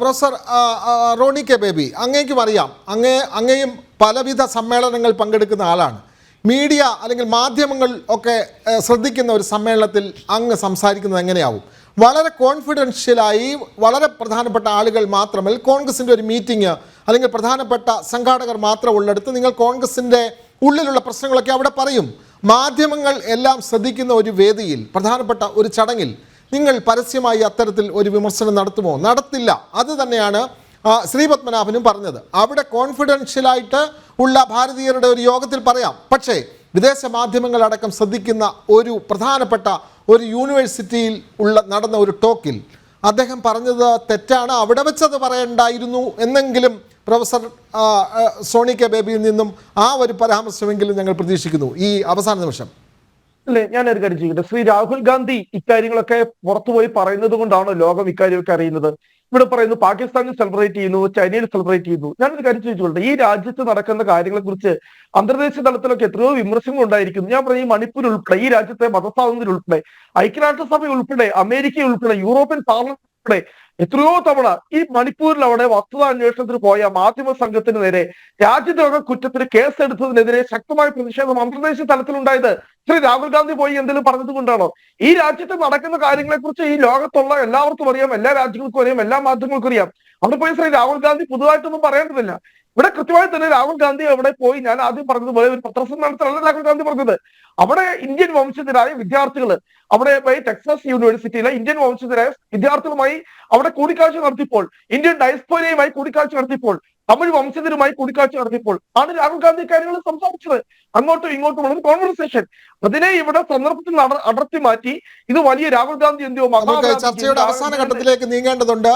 Professor Roni K baby, അങ്ങേക്കും അറിയാം, അങ്ങയും പലവിധ സമ്മേളനങ്ങൾ പങ്കെടുക്കുന്ന ആളാണ്. മീഡിയ അല്ലെങ്കിൽ മാധ്യമങ്ങൾ ഒക്കെ ശ്രദ്ധിക്കുന്ന ഒരു സമ്മേളനത്തിൽ അങ്ങ് സംസാരിക്കുന്നത് എങ്ങനെയാവും? വളരെ കോൺഫിഡൻഷ്യലായി വളരെ പ്രധാനപ്പെട്ട ആളുകൾ മാത്രമേ, കോൺഗ്രസിൻ്റെ ഒരു മീറ്റിംഗ് അല്ലെങ്കിൽ പ്രധാനപ്പെട്ട സംഘാടകർ മാത്രം ഉള്ളിടത്ത് നിങ്ങൾ കോൺഗ്രസിൻ്റെ ഉള്ളിലുള്ള പ്രശ്നങ്ങളൊക്കെ അവിടെ പറയും. മാധ്യമങ്ങൾ എല്ലാം ശ്രദ്ധിക്കുന്ന ഒരു വേദിയിൽ, പ്രധാനപ്പെട്ട ഒരു ചടങ്ങിൽ നിങ്ങൾ പരസ്യമായി അത്തരത്തിൽ ഒരു വിമർശനം നടത്തുമോ? നടത്തില്ല. അത് തന്നെയാണ് ശ്രീപത്മനാഭനും പറഞ്ഞത്. അവിടെ കോൺഫിഡൻഷ്യലായിട്ട് ഉള്ള ഭാരതീയരുടെ ഒരു യോഗത്തിൽ പറയാം. പക്ഷേ വിദേശ മാധ്യമങ്ങളടക്കം ശ്രദ്ധിക്കുന്ന ഒരു പ്രധാനപ്പെട്ട ഒരു യൂണിവേഴ്സിറ്റിയിൽ നടന്ന ഒരു ടോക്കിൽ അദ്ദേഹം പറഞ്ഞത് തെറ്റാണ്, അവിടെ വെച്ചത് പറയണ്ടായിരുന്നു എന്നെങ്കിലും പ്രൊഫസർ സോണി കെ ബേബിയിൽ നിന്നും ആ ഒരു പരാമർശമെങ്കിലും ഞങ്ങൾ പ്രതീക്ഷിക്കുന്നു ഈ അവസാന നിമിഷം. അല്ലെ, ഞാനൊരു കാര്യം ചെയ്യട്ടെ. ശ്രീ രാഹുൽ ഗാന്ധി ഇക്കാര്യങ്ങളൊക്കെ പുറത്തുപോയി പറയുന്നത് കൊണ്ടാണ് ലോകം ഇക്കാര്യമൊക്കെ അറിയുന്നത്. ഇവിടെ പറയുന്നു പാകിസ്ഥാനിൽ സെലിബ്രേറ്റ് ചെയ്യുന്നു, ചൈനയിൽ സെലിബ്രേറ്റ് ചെയ്യുന്നു. ഞാനൊരു കാര്യം ചോദിച്ചോട്ടെ, ഈ രാജ്യത്ത് നടക്കുന്ന കാര്യങ്ങളെ കുറിച്ച് അന്തർദേശീയ തലത്തിലൊക്കെ എത്രയോ വിമർശനങ്ങൾ ഉണ്ടായിരിക്കുന്നു. ഞാൻ പറയും, മണിപ്പൂർ ഉൾപ്പെടെ, ഈ രാജ്യത്തെ മതസ്വാതന്ത്ര്യം ഉൾപ്പെടെ, ഐക്യരാഷ്ട്രസഭ ഉൾപ്പെടെ, അമേരിക്ക ഉൾപ്പെടെ, യൂറോപ്യൻ പാർലമെന്റ് ഉൾപ്പെടെ എത്രയോ തവണ ഈ മണിപ്പൂരിൽ അവിടെ വസ്തുതാന്വേഷണത്തിന് പോയ മാധ്യമ സംഘത്തിന് നേരെ രാജ്യദ്രോഹ കുറ്റത്തിന് കേസെടുത്തതിനെതിരെ ശക്തമായ പ്രതിഷേധം അന്തർദേശീയ തലത്തിലുണ്ടായത് ശ്രീ രാഹുൽ ഗാന്ധി പോയി എന്തെങ്കിലും പറഞ്ഞത് കൊണ്ടാണോ? ഈ രാജ്യത്ത് നടക്കുന്ന കാര്യങ്ങളെ കുറിച്ച് ഈ ലോകത്തുള്ള എല്ലാവർക്കും അറിയാം, എല്ലാ രാജ്യങ്ങൾക്കും അറിയാം, എല്ലാ മാധ്യമങ്ങൾക്കും അറിയാം. അവിടെ പോയി ശ്രീ രാഹുൽ ഗാന്ധി പുതുതായിട്ടൊന്നും പറയേണ്ടതില്ല. ഇവിടെ കൃത്യമായി തന്നെ രാഹുൽ ഗാന്ധി അവിടെ പോയി, ഞാൻ ആദ്യം പറഞ്ഞതുപോലെ ഒരു പത്രസമ്മേളനത്തിലല്ല രാഹുൽ ഗാന്ധി പറഞ്ഞത്. അവിടെ ഇന്ത്യൻ വംശജരായ വിദ്യാർത്ഥികൾ, അവിടെ പോയി ടെക്സാസ് യൂണിവേഴ്സിറ്റിയിലെ ഇന്ത്യൻ വംശജരായ വിദ്യാർത്ഥികളുമായി അവിടെ കൂടിക്കാഴ്ച നടത്തിയപ്പോൾ, ഇന്ത്യൻ ഡയസ്പോരയുമായി കൂടിക്കാഴ്ച നടത്തിയപ്പോൾ, തമിഴ് വംശജരുമായി കൂടിക്കാഴ്ച നടത്തിയപ്പോൾ ആണ് രാഹുൽ ഗാന്ധി കാര്യങ്ങൾ സംസാരിച്ചത്. അങ്ങോട്ടും ഇങ്ങോട്ടും ഉള്ള കോൺവെർസേഷൻ, അതിനെ ഇവിടെ സന്ദർഭത്തിൽ അടർത്തി മാറ്റി ഇത് വലിയ രാഹുൽ ഗാന്ധി എന്തിയോ ചർച്ചയുടെ അവസാന ഘട്ടത്തിലേക്ക് നീങ്ങേണ്ടതുണ്ട്.